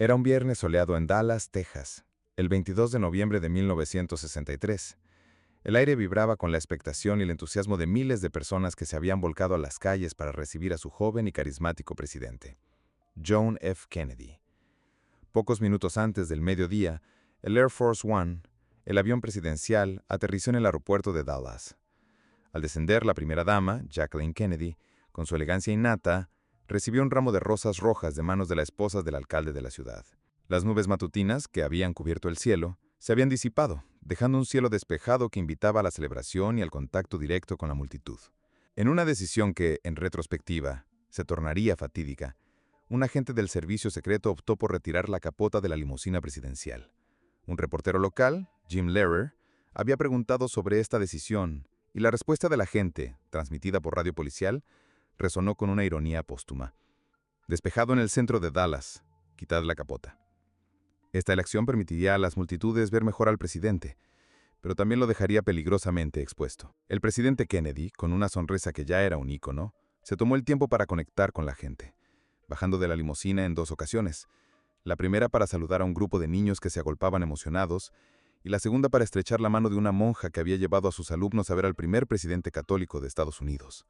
Era un viernes soleado en Dallas, Texas, el 22 de noviembre de 1963. El aire vibraba con la expectación y el entusiasmo de miles de personas que se habían volcado a las calles para recibir a su joven y carismático presidente, John F. Kennedy. Pocos minutos antes del mediodía, el Air Force One, el avión presidencial, aterrizó en el aeropuerto de Dallas. Al descender, la primera dama, Jacqueline Kennedy, con su elegancia innata, recibió un ramo de rosas rojas de manos de la esposa del alcalde de la ciudad. Las nubes matutinas, que habían cubierto el cielo, se habían disipado, dejando un cielo despejado que invitaba a la celebración y al contacto directo con la multitud. En una decisión que, en retrospectiva, se tornaría fatídica, un agente del servicio secreto optó por retirar la capota de la limusina presidencial. Un reportero local, Jim Lehrer, había preguntado sobre esta decisión, y la respuesta de la gente, transmitida por radio policial, resonó con una ironía póstuma. Despejado en el centro de Dallas, quitad la capota. Esta elección permitiría a las multitudes ver mejor al presidente, pero también lo dejaría peligrosamente expuesto. El presidente Kennedy, con una sonrisa que ya era un ícono, se tomó el tiempo para conectar con la gente, bajando de la limusina en 2 ocasiones. La primera para saludar a un grupo de niños que se agolpaban emocionados, y la segunda para estrechar la mano de una monja que había llevado a sus alumnos a ver al primer presidente católico de Estados Unidos.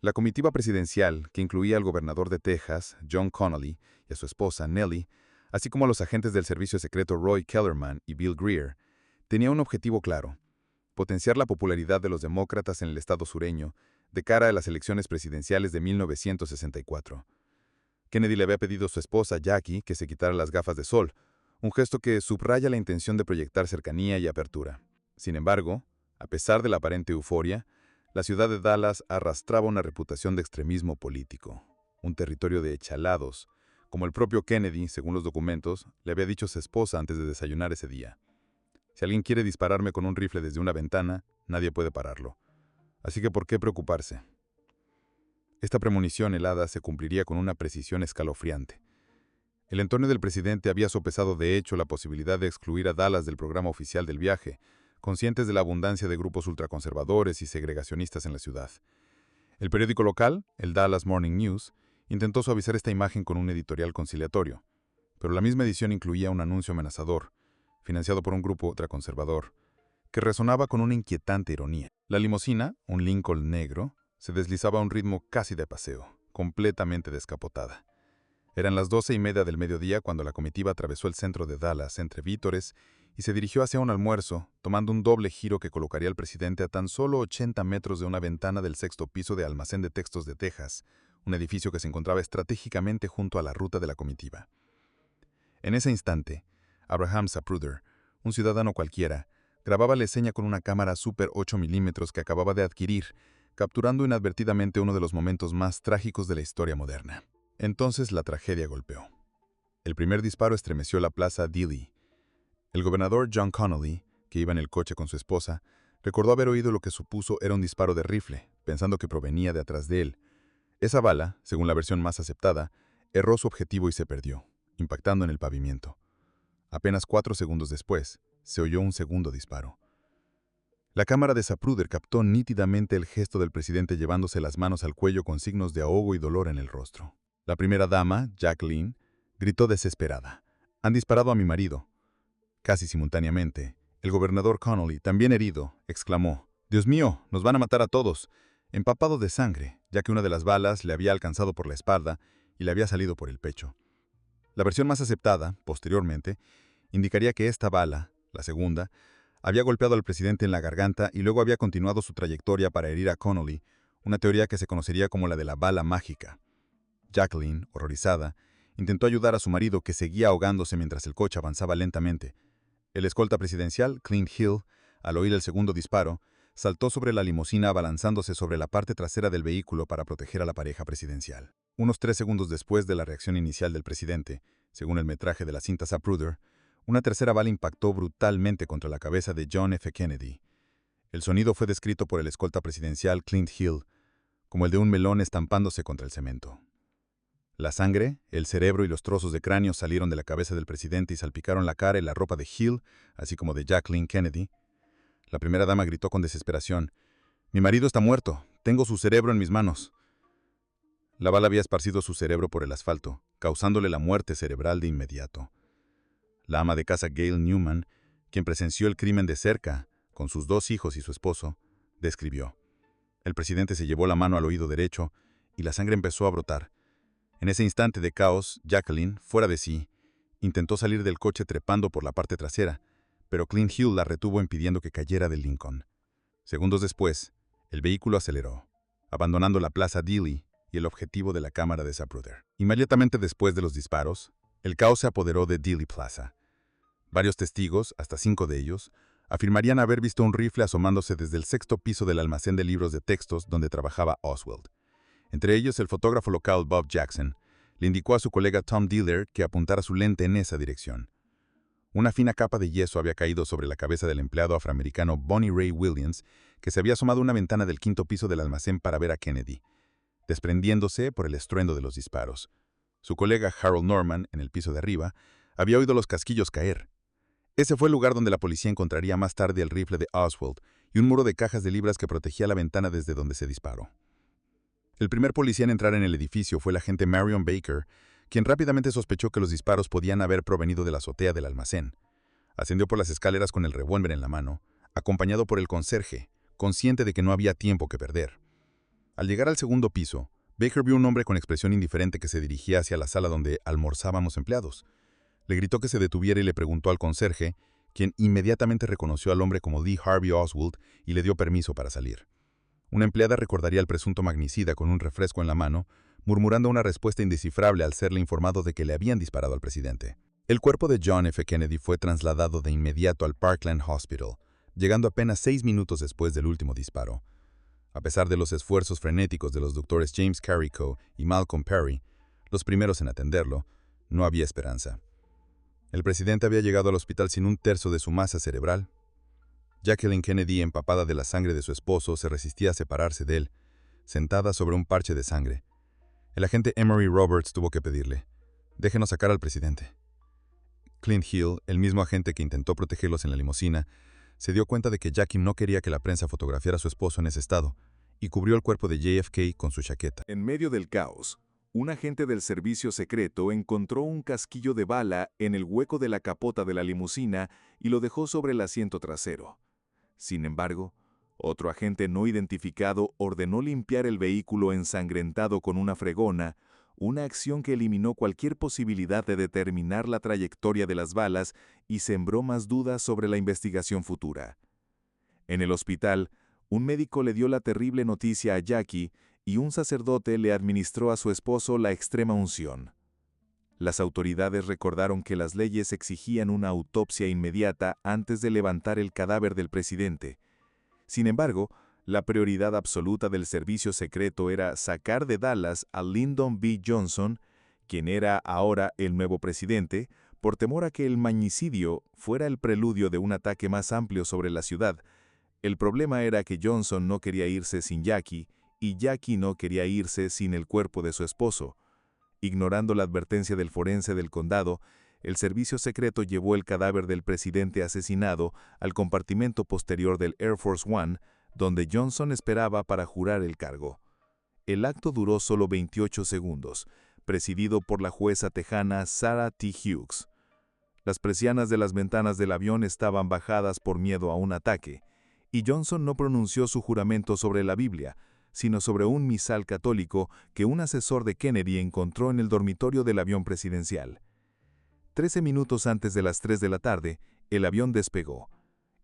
La comitiva presidencial, que incluía al gobernador de Texas, John Connally, y a su esposa, Nellie, así como a los agentes del servicio secreto Roy Kellerman y Bill Greer, tenía un objetivo claro: potenciar la popularidad de los demócratas en el estado sureño de cara a las elecciones presidenciales de 1964. Kennedy le había pedido a su esposa, Jackie, que se quitara las gafas de sol, un gesto que subraya la intención de proyectar cercanía y apertura. Sin embargo, a pesar de la aparente euforia, la ciudad de Dallas arrastraba una reputación de extremismo político, un territorio de chalados, como el propio Kennedy, según los documentos, le había dicho a su esposa antes de desayunar ese día. Si alguien quiere dispararme con un rifle desde una ventana, nadie puede pararlo. Así que ¿por qué preocuparse? Esta premonición helada se cumpliría con una precisión escalofriante. El entorno del presidente había sopesado de hecho la posibilidad de excluir a Dallas del programa oficial del viaje, conscientes de la abundancia de grupos ultraconservadores y segregacionistas en la ciudad. El periódico local, el Dallas Morning News, intentó suavizar esta imagen con un editorial conciliatorio, pero la misma edición incluía un anuncio amenazador, financiado por un grupo ultraconservador, que resonaba con una inquietante ironía. La limusina, un Lincoln negro, se deslizaba a un ritmo casi de paseo, completamente descapotada. Eran las 12:30 del mediodía cuando la comitiva atravesó el centro de Dallas entre vítores y se dirigió hacia un almuerzo, tomando un doble giro que colocaría al presidente a tan solo 80 metros de una ventana del 6º piso de Almacén de Textos de Texas, un edificio que se encontraba estratégicamente junto a la ruta de la comitiva. En ese instante, Abraham Zapruder, un ciudadano cualquiera, grababa la escena con una cámara Super 8 milímetros que acababa de adquirir, capturando inadvertidamente uno de los momentos más trágicos de la historia moderna. Entonces la tragedia golpeó. El primer disparo estremeció la plaza Dealey. El gobernador John Connally, que iba en el coche con su esposa, recordó haber oído lo que supuso era un disparo de rifle, pensando que provenía de atrás de él. Esa bala, según la versión más aceptada, erró su objetivo y se perdió, impactando en el pavimento. Apenas 4 segundos después, se oyó un segundo disparo. La cámara de Zapruder captó nítidamente el gesto del presidente llevándose las manos al cuello con signos de ahogo y dolor en el rostro. La primera dama, Jacqueline, gritó desesperada: «Han disparado a mi marido». Casi simultáneamente, el gobernador Connally, también herido, exclamó: «Dios mío, nos van a matar a todos», empapado de sangre, ya que una de las balas le había alcanzado por la espalda y le había salido por el pecho. La versión más aceptada, posteriormente, indicaría que esta bala, la segunda, había golpeado al presidente en la garganta y luego había continuado su trayectoria para herir a Connally, una teoría que se conocería como la de la bala mágica. Jacqueline, horrorizada, intentó ayudar a su marido, que seguía ahogándose mientras el coche avanzaba lentamente. El escolta presidencial, Clint Hill, al oír el segundo disparo, saltó sobre la limusina abalanzándose sobre la parte trasera del vehículo para proteger a la pareja presidencial. Unos 3 segundos después de la reacción inicial del presidente, según el metraje de la cinta Zapruder, una tercera bala impactó brutalmente contra la cabeza de John F. Kennedy. El sonido fue descrito por el escolta presidencial Clint Hill como el de un melón estampándose contra el cemento. La sangre, el cerebro y los trozos de cráneo salieron de la cabeza del presidente y salpicaron la cara y la ropa de Hill, así como de Jacqueline Kennedy. La primera dama gritó con desesperación: «Mi marido está muerto, tengo su cerebro en mis manos». La bala había esparcido su cerebro por el asfalto, causándole la muerte cerebral de inmediato. La ama de casa Gail Newman, quien presenció el crimen de cerca, con sus 2 hijos y su esposo, describió: el presidente se llevó la mano al oído derecho y la sangre empezó a brotar. En ese instante de caos, Jacqueline, fuera de sí, intentó salir del coche trepando por la parte trasera, pero Clint Hill la retuvo impidiendo que cayera del Lincoln. Segundos después, el vehículo aceleró, abandonando la Plaza Dealey y el objetivo de la cámara de Zapruder. Inmediatamente después de los disparos, el caos se apoderó de Dealey Plaza. Varios testigos, hasta 5 de ellos, afirmarían haber visto un rifle asomándose desde el 6º piso del almacén de libros de textos donde trabajaba Oswald. Entre ellos, el fotógrafo local Bob Jackson le indicó a su colega Tom Diller que apuntara su lente en esa dirección. Una fina capa de yeso había caído sobre la cabeza del empleado afroamericano Bonnie Ray Williams, que se había asomado a una ventana del 5º piso del almacén para ver a Kennedy, desprendiéndose por el estruendo de los disparos. Su colega Harold Norman, en el piso de arriba, había oído los casquillos caer. Ese fue el lugar donde la policía encontraría más tarde el rifle de Oswald y un muro de cajas de libras que protegía la ventana desde donde se disparó. El primer policía en entrar en el edificio fue el agente Marion Baker, quien rápidamente sospechó que los disparos podían haber provenido de la azotea del almacén. Ascendió por las escaleras con el revólver en la mano, acompañado por el conserje, consciente de que no había tiempo que perder. Al llegar al 2º piso, Baker vio un hombre con expresión indiferente que se dirigía hacia la sala donde almorzábamos empleados. Le gritó que se detuviera y le preguntó al conserje, quien inmediatamente reconoció al hombre como Lee Harvey Oswald y le dio permiso para salir. Una empleada recordaría al presunto magnicida con un refresco en la mano, murmurando una respuesta indescifrable al serle informado de que le habían disparado al presidente. El cuerpo de John F. Kennedy fue trasladado de inmediato al Parkland Hospital, llegando apenas 6 minutos después del último disparo. A pesar de los esfuerzos frenéticos de los doctores James Carrico y Malcolm Perry, los primeros en atenderlo, no había esperanza. El presidente había llegado al hospital sin 1/3 de su masa cerebral. Jacqueline Kennedy, empapada de la sangre de su esposo, se resistía a separarse de él, sentada sobre un parche de sangre. El agente Emory Roberts tuvo que pedirle: «Déjenos sacar al presidente». Clint Hill, el mismo agente que intentó protegerlos en la limusina, se dio cuenta de que Jackie no quería que la prensa fotografiara a su esposo en ese estado, y cubrió el cuerpo de JFK con su chaqueta. En medio del caos, un agente del servicio secreto encontró un casquillo de bala en el hueco de la capota de la limusina y lo dejó sobre el asiento trasero. Sin embargo, otro agente no identificado ordenó limpiar el vehículo ensangrentado con una fregona, una acción que eliminó cualquier posibilidad de determinar la trayectoria de las balas y sembró más dudas sobre la investigación futura. En el hospital, un médico le dio la terrible noticia a Jackie y un sacerdote le administró a su esposo la extrema unción. Las autoridades recordaron que las leyes exigían una autopsia inmediata antes de levantar el cadáver del presidente. Sin embargo, la prioridad absoluta del servicio secreto era sacar de Dallas a Lyndon B. Johnson, quien era ahora el nuevo presidente, por temor a que el magnicidio fuera el preludio de un ataque más amplio sobre la ciudad. El problema era que Johnson no quería irse sin Jackie, y Jackie no quería irse sin el cuerpo de su esposo. Ignorando la advertencia del forense del condado, el servicio secreto llevó el cadáver del presidente asesinado al compartimento posterior del Air Force One, donde Johnson esperaba para jurar el cargo. El acto duró solo 28 segundos, presidido por la jueza tejana Sarah T. Hughes. Las persianas de las ventanas del avión estaban bajadas por miedo a un ataque, y Johnson no pronunció su juramento sobre la Biblia, sino sobre un misal católico que un asesor de Kennedy encontró en el dormitorio del avión presidencial. 13 minutos antes de las 3 de la tarde, el avión despegó.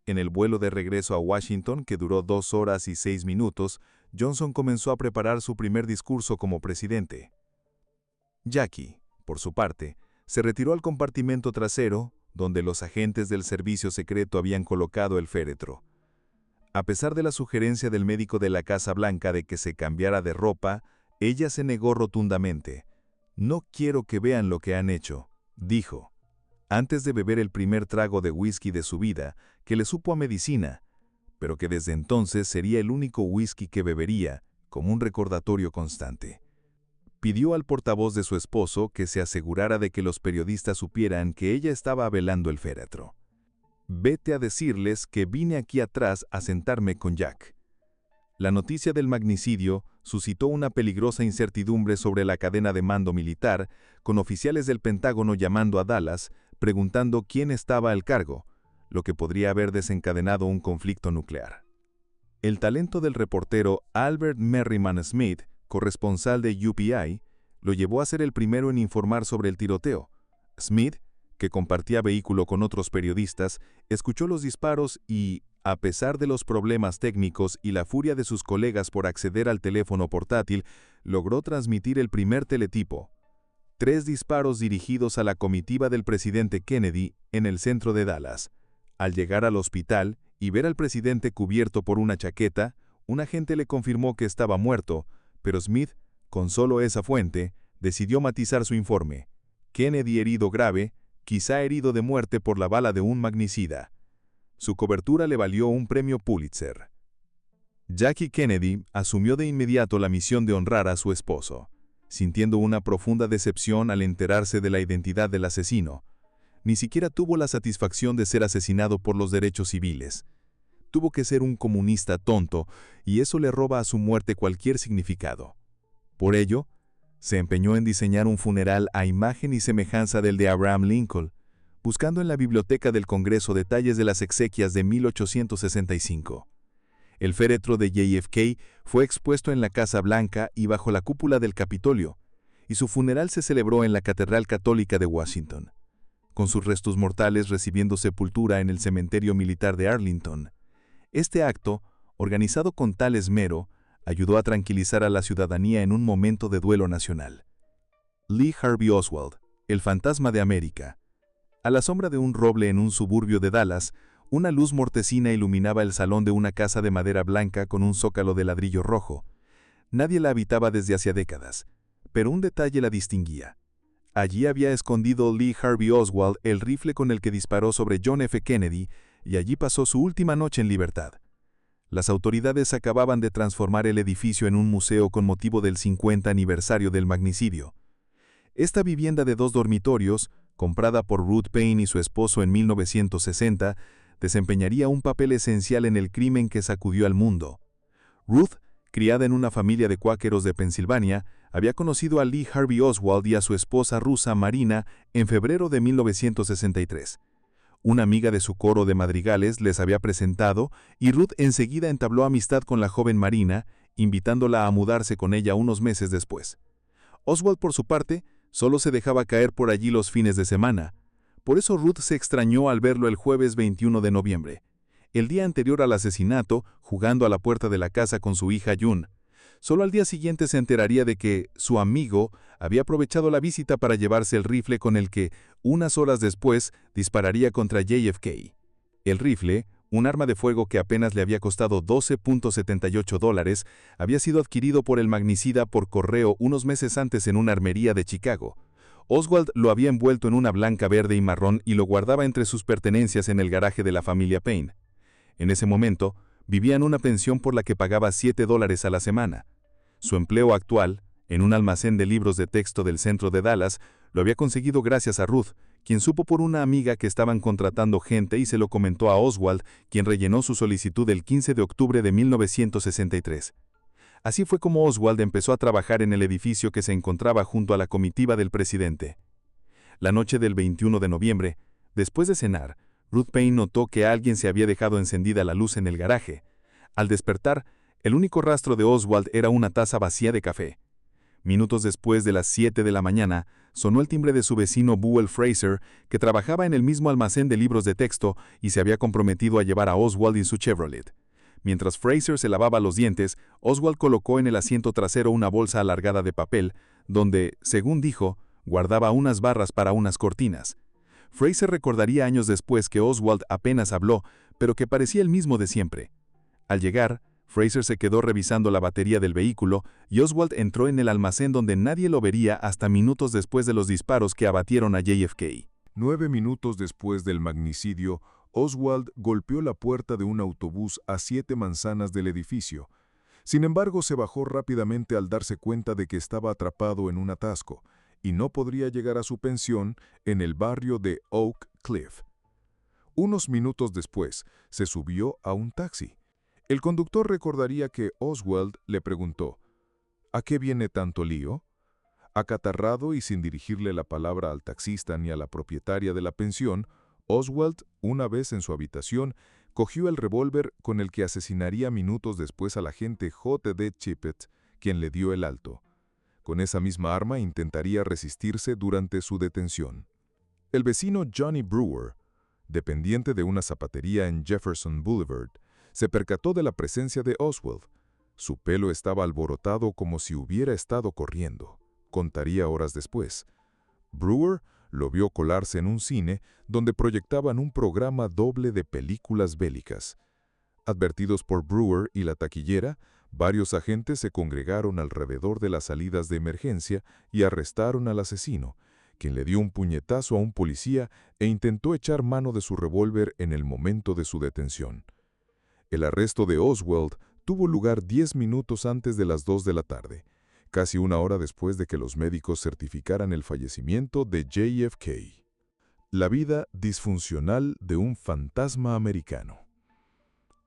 En el vuelo de regreso a Washington, que duró 2 horas y 6 minutos, Johnson comenzó a preparar su primer discurso como presidente. Jackie, por su parte, se retiró al compartimento trasero, donde los agentes del servicio secreto habían colocado el féretro. A pesar de la sugerencia del médico de la Casa Blanca de que se cambiara de ropa, ella se negó rotundamente. «No quiero que vean lo que han hecho», dijo, antes de beber el primer trago de whisky de su vida, que le supo a medicina, pero que desde entonces sería el único whisky que bebería, como un recordatorio constante. Pidió al portavoz de su esposo que se asegurara de que los periodistas supieran que ella estaba velando el féretro. «Vete a decirles que vine aquí atrás a sentarme con Jack». La noticia del magnicidio suscitó una peligrosa incertidumbre sobre la cadena de mando militar, con oficiales del Pentágono llamando a Dallas, preguntando quién estaba al cargo, lo que podría haber desencadenado un conflicto nuclear. El talento del reportero Albert Merriman Smith, corresponsal de UPI, lo llevó a ser el primero en informar sobre el tiroteo. Smith, que compartía vehículo con otros periodistas, escuchó los disparos y, a pesar de los problemas técnicos y la furia de sus colegas por acceder al teléfono portátil, logró transmitir el primer teletipo. 3 disparos dirigidos a la comitiva del presidente Kennedy en el centro de Dallas. Al llegar al hospital y ver al presidente cubierto por una chaqueta, un agente le confirmó que estaba muerto, pero Smith, con solo esa fuente, decidió matizar su informe. Kennedy herido grave, quizá herido de muerte por la bala de un magnicida. Su cobertura le valió un premio Pulitzer. Jackie Kennedy asumió de inmediato la misión de honrar a su esposo, sintiendo una profunda decepción al enterarse de la identidad del asesino. Ni siquiera tuvo la satisfacción de ser asesinado por los derechos civiles. Tuvo que ser un comunista tonto, y eso le roba a su muerte cualquier significado. Por ello, se empeñó en diseñar un funeral a imagen y semejanza del de Abraham Lincoln, buscando en la biblioteca del Congreso detalles de las exequias de 1865. El féretro de JFK fue expuesto en la Casa Blanca y bajo la cúpula del Capitolio, y su funeral se celebró en la Catedral Católica de Washington, con sus restos mortales recibiendo sepultura en el cementerio militar de Arlington. Este acto, organizado con tal esmero, ayudó a tranquilizar a la ciudadanía en un momento de duelo nacional. Lee Harvey Oswald, el fantasma de América. A la sombra de un roble en un suburbio de Dallas, una luz mortecina iluminaba el salón de una casa de madera blanca con un zócalo de ladrillo rojo. Nadie la habitaba desde hacía décadas, pero un detalle la distinguía. Allí había escondido Lee Harvey Oswald el rifle con el que disparó sobre John F. Kennedy, y allí pasó su última noche en libertad. Las autoridades acababan de transformar el edificio en un museo con motivo del 50 aniversario del magnicidio. Esta vivienda de 2 dormitorios, comprada por Ruth Paine y su esposo en 1960, desempeñaría un papel esencial en el crimen que sacudió al mundo. Ruth, criada en una familia de cuáqueros de Pensilvania, había conocido a Lee Harvey Oswald y a su esposa rusa Marina en febrero de 1963. Una amiga de su coro de madrigales les había presentado y Ruth enseguida entabló amistad con la joven Marina, invitándola a mudarse con ella unos meses después. Oswald, por su parte, solo se dejaba caer por allí los fines de semana. Por eso Ruth se extrañó al verlo el jueves 21 de noviembre, el día anterior al asesinato, jugando a la puerta de la casa con su hija June. Solo al día siguiente se enteraría de que su amigo había aprovechado la visita para llevarse el rifle con el que, unas horas después, dispararía contra JFK. El rifle, un arma de fuego que apenas le había costado $12.78, había sido adquirido por el magnicida por correo unos meses antes en una armería de Chicago. Oswald lo había envuelto en una blanca, verde y marrón y lo guardaba entre sus pertenencias en el garaje de la familia Paine. En ese momento, vivía en una pensión por la que pagaba $7 a la semana. Su empleo actual, en un almacén de libros de texto del centro de Dallas, lo había conseguido gracias a Ruth, quien supo por una amiga que estaban contratando gente y se lo comentó a Oswald, quien rellenó su solicitud el 15 de octubre de 1963. Así fue como Oswald empezó a trabajar en el edificio que se encontraba junto a la comitiva del presidente. La noche del 21 de noviembre, después de cenar, Ruth Paine notó que alguien se había dejado encendida la luz en el garaje. Al despertar, el único rastro de Oswald era una taza vacía de café. Minutos después de las 7 de la mañana, sonó el timbre de su vecino Buell Fraser, que trabajaba en el mismo almacén de libros de texto y se había comprometido a llevar a Oswald en su Chevrolet. Mientras Fraser se lavaba los dientes, Oswald colocó en el asiento trasero una bolsa alargada de papel, donde, según dijo, guardaba unas barras para unas cortinas. Fraser recordaría años después que Oswald apenas habló, pero que parecía el mismo de siempre. Al llegar, Fraser se quedó revisando la batería del vehículo y Oswald entró en el almacén donde nadie lo vería hasta minutos después de los disparos que abatieron a JFK. 9 minutos después del magnicidio, Oswald golpeó la puerta de un autobús a 7 manzanas del edificio. Sin embargo, se bajó rápidamente al darse cuenta de que estaba atrapado en un atasco y no podría llegar a su pensión en el barrio de Oak Cliff. Unos minutos después, se subió a un taxi. El conductor recordaría que Oswald le preguntó, ¿a qué viene tanto lío? Acatarrado y sin dirigirle la palabra al taxista ni a la propietaria de la pensión, Oswald, una vez en su habitación, cogió el revólver con el que asesinaría minutos después al agente J.D. Tippett, quien le dio el alto. Con esa misma arma intentaría resistirse durante su detención. El vecino Johnny Brewer, dependiente de una zapatería en Jefferson Boulevard, se percató de la presencia de Oswald. Su pelo estaba alborotado como si hubiera estado corriendo. Contaría horas después. Brewer lo vio colarse en un cine donde proyectaban un programa doble de películas bélicas. Advertidos por Brewer y la taquillera, varios agentes se congregaron alrededor de las salidas de emergencia y arrestaron al asesino, quien le dio un puñetazo a un policía e intentó echar mano de su revólver en el momento de su detención. El arresto de Oswald tuvo lugar 10 minutos antes de las 2 de la tarde, casi una hora después de que los médicos certificaran el fallecimiento de JFK. La vida disfuncional de un fantasma americano.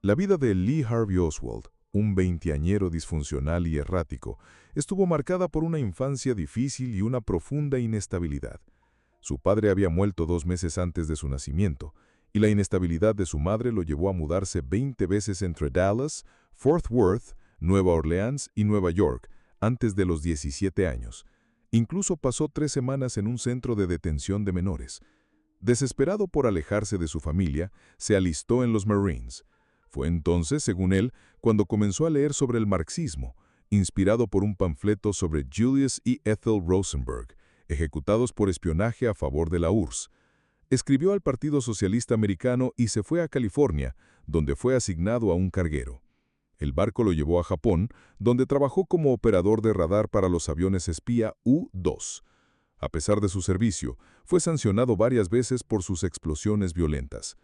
La vida de Lee Harvey Oswald, un veinteañero disfuncional y errático, estuvo marcada por una infancia difícil y una profunda inestabilidad. Su padre había muerto 2 meses antes de su nacimiento, y la inestabilidad de su madre lo llevó a mudarse 20 veces entre Dallas, Fort Worth, Nueva Orleans y Nueva York, antes de los 17 años. Incluso pasó 3 semanas en un centro de detención de menores. Desesperado por alejarse de su familia, se alistó en los Marines. Fue entonces, según él, cuando comenzó a leer sobre el marxismo, inspirado por un panfleto sobre Julius y Ethel Rosenberg, ejecutados por espionaje a favor de la URSS. Escribió al Partido Socialista Americano y se fue a California, donde fue asignado a un carguero. El barco lo llevó a Japón, donde trabajó como operador de radar para los aviones espía U-2. A pesar de su servicio, fue sancionado varias veces por sus explosiones violentas.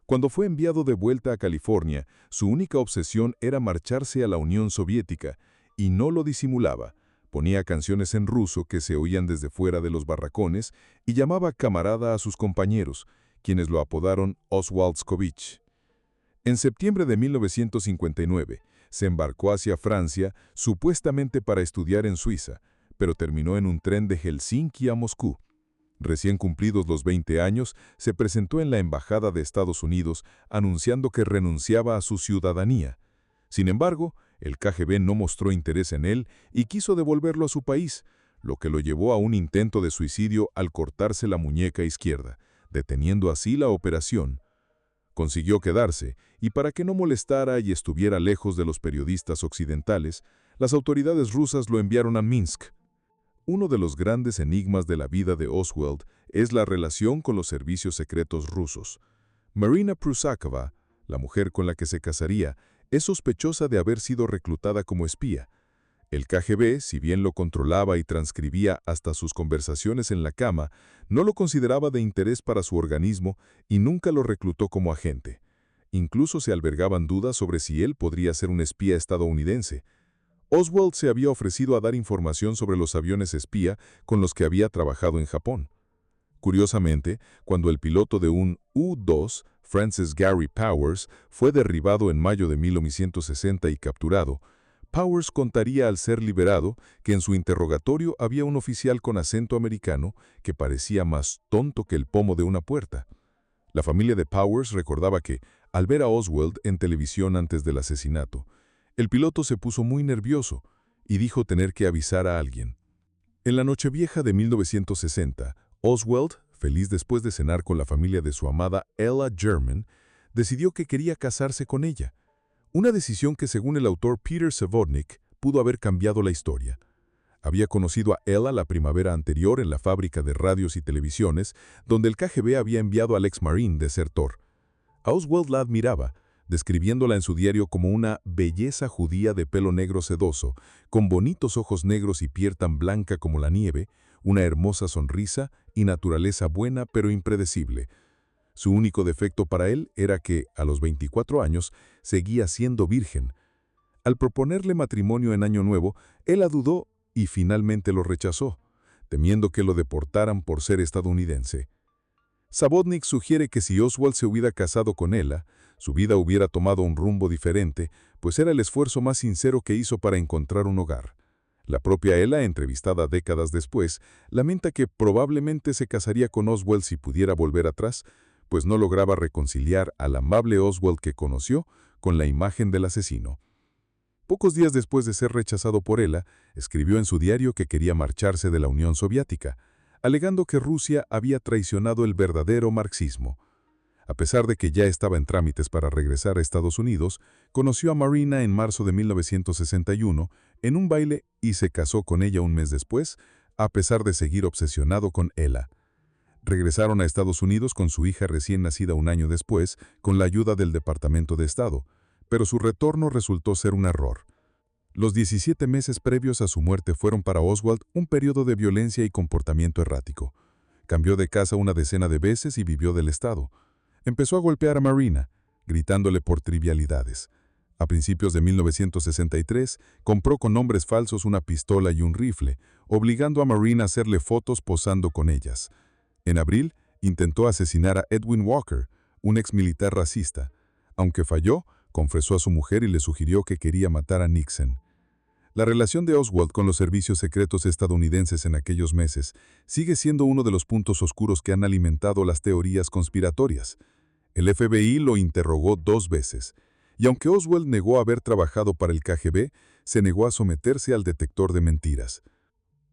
Cuando fue enviado de vuelta a California, su única obsesión era marcharse a la Unión Soviética, y no lo disimulaba. Ponía canciones en ruso que se oían desde fuera de los barracones y llamaba camarada a sus compañeros, quienes lo apodaron Oswaldskovich. En septiembre de 1959, se embarcó hacia Francia, supuestamente para estudiar en Suiza, pero terminó en un tren de Helsinki a Moscú. Recién cumplidos los 20 años, se presentó en la Embajada de Estados Unidos anunciando que renunciaba a su ciudadanía. Sin embargo, el KGB no mostró interés en él y quiso devolverlo a su país, lo que lo llevó a un intento de suicidio al cortarse la muñeca izquierda, deteniendo así la operación. Consiguió quedarse, y para que no molestara y estuviera lejos de los periodistas occidentales, las autoridades rusas lo enviaron a Minsk. Uno de los grandes enigmas de la vida de Oswald es la relación con los servicios secretos rusos. Marina Prusakova, la mujer con la que se casaría, es sospechosa de haber sido reclutada como espía. El KGB, si bien lo controlaba y transcribía hasta sus conversaciones en la cama, no lo consideraba de interés para su organismo y nunca lo reclutó como agente. Incluso se albergaban dudas sobre si él podría ser un espía estadounidense. Oswald se había ofrecido a dar información sobre los aviones espía con los que había trabajado en Japón. Curiosamente, cuando el piloto de un U-2, Francis Gary Powers, fue derribado en mayo de 1960 y capturado, Powers contaría al ser liberado que en su interrogatorio había un oficial con acento americano que parecía más tonto que el pomo de una puerta. La familia de Powers recordaba que, al ver a Oswald en televisión antes del asesinato, el piloto se puso muy nervioso y dijo tener que avisar a alguien. En la Nochevieja de 1960, Oswald, feliz después de cenar con la familia de su amada Ella German, decidió que quería casarse con ella. Una decisión que, según el autor Peter Savodnik, pudo haber cambiado la historia. Había conocido a Ella la primavera anterior en la fábrica de radios y televisiones, donde el KGB había enviado al ex-marine desertor. A Oswald la admiraba, describiéndola en su diario como una belleza judía de pelo negro sedoso, con bonitos ojos negros y piel tan blanca como la nieve, una hermosa sonrisa y naturaleza buena pero impredecible. Su único defecto para él era que, a los 24 años, seguía siendo virgen. Al proponerle matrimonio en Año Nuevo, él la dudó y finalmente lo rechazó, temiendo que lo deportaran por ser estadounidense. Savodnik sugiere que si Oswald se hubiera casado con Ella, su vida hubiera tomado un rumbo diferente, pues era el esfuerzo más sincero que hizo para encontrar un hogar. La propia Ella, entrevistada décadas después, lamenta que probablemente se casaría con Oswald si pudiera volver atrás, pues no lograba reconciliar al amable Oswald que conoció con la imagen del asesino. Pocos días después de ser rechazado por Ella, escribió en su diario que quería marcharse de la Unión Soviética, alegando que Rusia había traicionado el verdadero marxismo. A pesar de que ya estaba en trámites para regresar a Estados Unidos, conoció a Marina en marzo de 1961 en un baile y se casó con ella un mes después, a pesar de seguir obsesionado con Ella. Regresaron a Estados Unidos con su hija recién nacida un año después, con la ayuda del Departamento de Estado, pero su retorno resultó ser un error. Los 17 meses previos a su muerte fueron para Oswald un periodo de violencia y comportamiento errático. Cambió de casa una decena de veces y vivió del Estado. Empezó a golpear a Marina, gritándole por trivialidades. A principios de 1963, compró con nombres falsos una pistola y un rifle, obligando a Marina a hacerle fotos posando con ellas. En abril, intentó asesinar a Edwin Walker, un exmilitar racista. Aunque falló, confesó a su mujer y le sugirió que quería matar a Nixon. La relación de Oswald con los servicios secretos estadounidenses en aquellos meses sigue siendo uno de los puntos oscuros que han alimentado las teorías conspiratorias. El FBI lo interrogó 2 veces, y aunque Oswald negó haber trabajado para el KGB, se negó a someterse al detector de mentiras.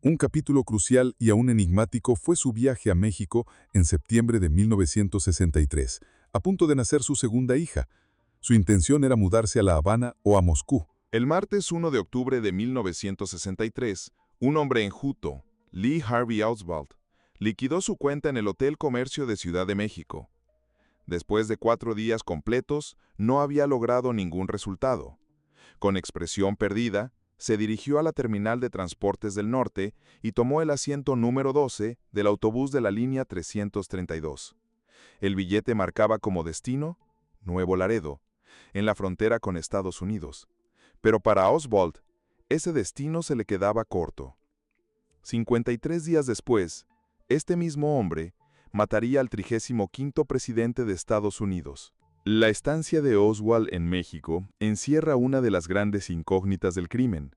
Un capítulo crucial y aún enigmático fue su viaje a México en septiembre de 1963, a punto de nacer su segunda hija. Su intención era mudarse a La Habana o a Moscú. El martes 1 de octubre de 1963, un hombre enjuto, Lee Harvey Oswald, liquidó su cuenta en el Hotel Comercio de Ciudad de México. Después de 4 días completos, no había logrado ningún resultado. Con expresión perdida, se dirigió a la terminal de transportes del norte y tomó el asiento número 12 del autobús de la línea 332. El billete marcaba como destino Nuevo Laredo, en la frontera con Estados Unidos. Pero para Oswald, ese destino se le quedaba corto. 53 días después, este mismo hombre mataría al 35º presidente de Estados Unidos. La estancia de Oswald en México encierra una de las grandes incógnitas del crimen.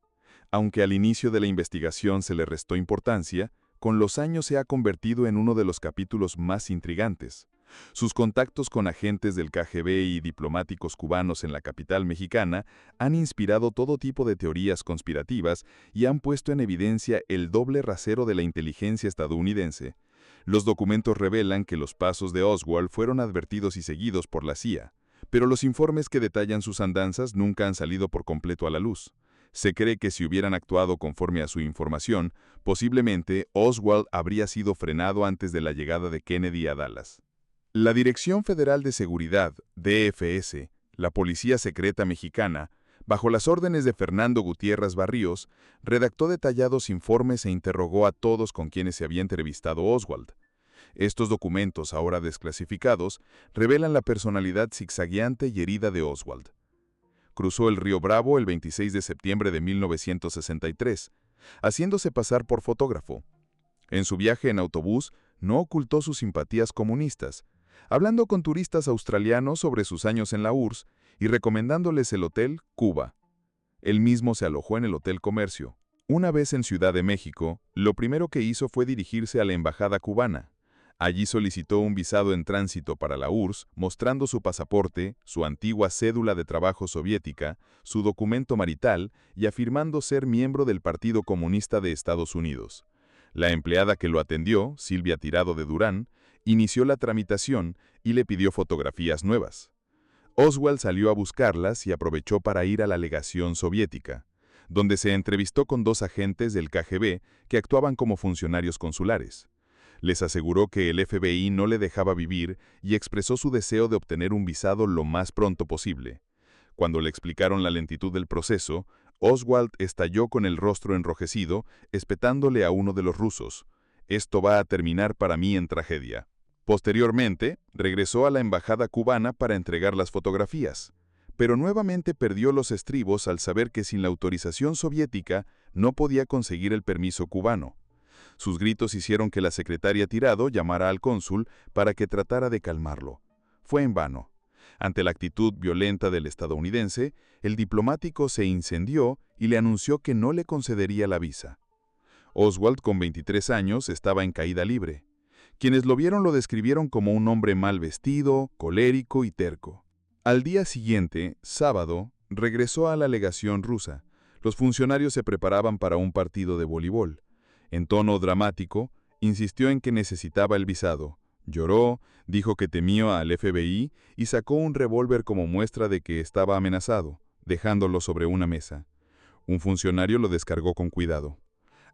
Aunque al inicio de la investigación se le restó importancia, con los años se ha convertido en uno de los capítulos más intrigantes. Sus contactos con agentes del KGB y diplomáticos cubanos en la capital mexicana han inspirado todo tipo de teorías conspirativas y han puesto en evidencia el doble rasero de la inteligencia estadounidense. Los documentos revelan que los pasos de Oswald fueron advertidos y seguidos por la CIA, pero los informes que detallan sus andanzas nunca han salido por completo a la luz. Se cree que si hubieran actuado conforme a su información, posiblemente Oswald habría sido frenado antes de la llegada de Kennedy a Dallas. La Dirección Federal de Seguridad, DFS, la Policía Secreta Mexicana, bajo las órdenes de Fernando Gutiérrez Barríos, redactó detallados informes e interrogó a todos con quienes se había entrevistado Oswald. Estos documentos, ahora desclasificados, revelan la personalidad zigzagueante y herida de Oswald. Cruzó el río Bravo el 26 de septiembre de 1963, haciéndose pasar por fotógrafo. En su viaje en autobús, no ocultó sus simpatías comunistas, hablando con turistas australianos sobre sus años en la URSS y recomendándoles el Hotel Cuba. Él mismo se alojó en el Hotel Comercio. Una vez en Ciudad de México, lo primero que hizo fue dirigirse a la embajada cubana. Allí solicitó un visado en tránsito para la URSS, mostrando su pasaporte, su antigua cédula de trabajo soviética, su documento marital y afirmando ser miembro del Partido Comunista de Estados Unidos. La empleada que lo atendió, Silvia Tirado de Durán, inició la tramitación y le pidió fotografías nuevas. Oswald salió a buscarlas y aprovechó para ir a la legación soviética, donde se entrevistó con 2 agentes del KGB que actuaban como funcionarios consulares. Les aseguró que el FBI no le dejaba vivir y expresó su deseo de obtener un visado lo más pronto posible. Cuando le explicaron la lentitud del proceso, Oswald estalló con el rostro enrojecido, espetándole a uno de los rusos: «Esto va a terminar para mí en tragedia». Posteriormente, regresó a la embajada cubana para entregar las fotografías, pero nuevamente perdió los estribos al saber que sin la autorización soviética no podía conseguir el permiso cubano. Sus gritos hicieron que la secretaria Tirado llamara al cónsul para que tratara de calmarlo. Fue en vano. Ante la actitud violenta del estadounidense, el diplomático se incendió y le anunció que no le concedería la visa. Oswald, con 23 años, estaba en caída libre. Quienes lo vieron lo describieron como un hombre mal vestido, colérico y terco. Al día siguiente, sábado, regresó a la legación rusa. Los funcionarios se preparaban para un partido de voleibol. En tono dramático, insistió en que necesitaba el visado. Lloró, dijo que temía al FBI y sacó un revólver como muestra de que estaba amenazado, dejándolo sobre una mesa. Un funcionario lo descargó con cuidado.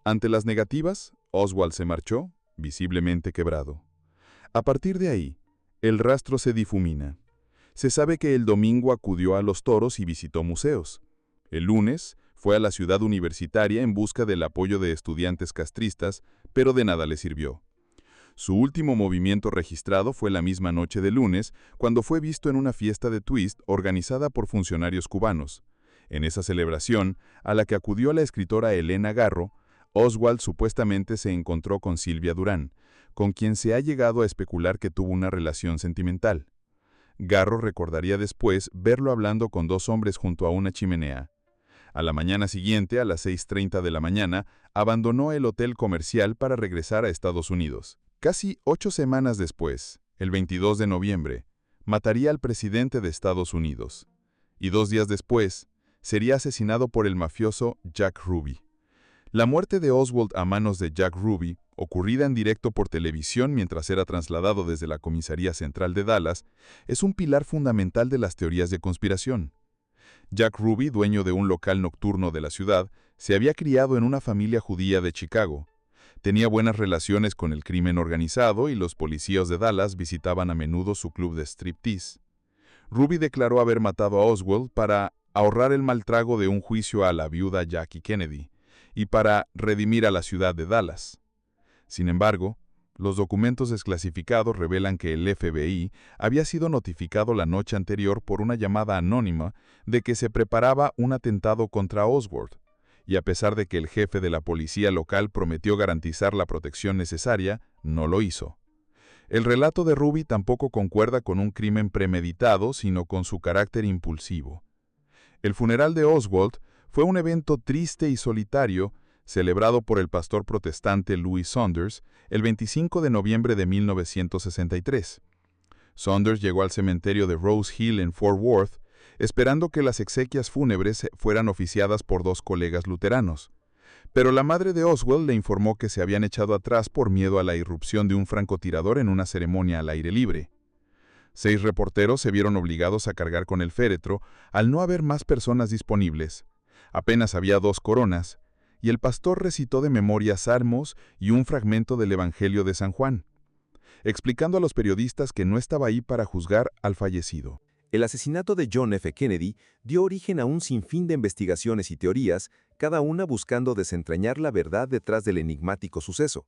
Ante las negativas, Oswald se marchó, visiblemente quebrado. A partir de ahí, el rastro se difumina. Se sabe que el domingo acudió a los toros y visitó museos. El lunes fue a la ciudad universitaria en busca del apoyo de estudiantes castristas, pero de nada le sirvió. Su último movimiento registrado fue la misma noche de lunes, cuando fue visto en una fiesta de twist organizada por funcionarios cubanos. En esa celebración, a la que acudió la escritora Elena Garro, Oswald supuestamente se encontró con Silvia Durán, con quien se ha llegado a especular que tuvo una relación sentimental. Garro recordaría después verlo hablando con dos hombres junto a una chimenea. A la mañana siguiente, a las 6:30 de la mañana, abandonó el hotel comercial para regresar a Estados Unidos. Casi 8 semanas después, el 22 de noviembre, mataría al presidente de Estados Unidos. Y 2 días después, sería asesinado por el mafioso Jack Ruby. La muerte de Oswald a manos de Jack Ruby, ocurrida en directo por televisión mientras era trasladado desde la comisaría central de Dallas, es un pilar fundamental de las teorías de conspiración. Jack Ruby, dueño de un local nocturno de la ciudad, se había criado en una familia judía de Chicago. Tenía buenas relaciones con el crimen organizado y los policías de Dallas visitaban a menudo su club de striptease. Ruby declaró haber matado a Oswald para ahorrar el mal trago de un juicio a la viuda Jackie Kennedy y para redimir a la ciudad de Dallas. Sin embargo, los documentos desclasificados revelan que el FBI había sido notificado la noche anterior por una llamada anónima de que se preparaba un atentado contra Oswald, y a pesar de que el jefe de la policía local prometió garantizar la protección necesaria, no lo hizo. El relato de Ruby tampoco concuerda con un crimen premeditado, sino con su carácter impulsivo. El funeral de Oswald fue un evento triste y solitario, celebrado por el pastor protestante Louis Saunders el 25 de noviembre de 1963. Saunders llegó al cementerio de Rose Hill en Fort Worth, esperando que las exequias fúnebres fueran oficiadas por 2 colegas luteranos. Pero la madre de Oswald le informó que se habían echado atrás por miedo a la irrupción de un francotirador en una ceremonia al aire libre. 6 reporteros se vieron obligados a cargar con el féretro al no haber más personas disponibles. Apenas había 2 coronas, y el pastor recitó de memoria salmos y un fragmento del Evangelio de San Juan, explicando a los periodistas que no estaba ahí para juzgar al fallecido. El asesinato de John F. Kennedy dio origen a un sinfín de investigaciones y teorías, cada una buscando desentrañar la verdad detrás del enigmático suceso.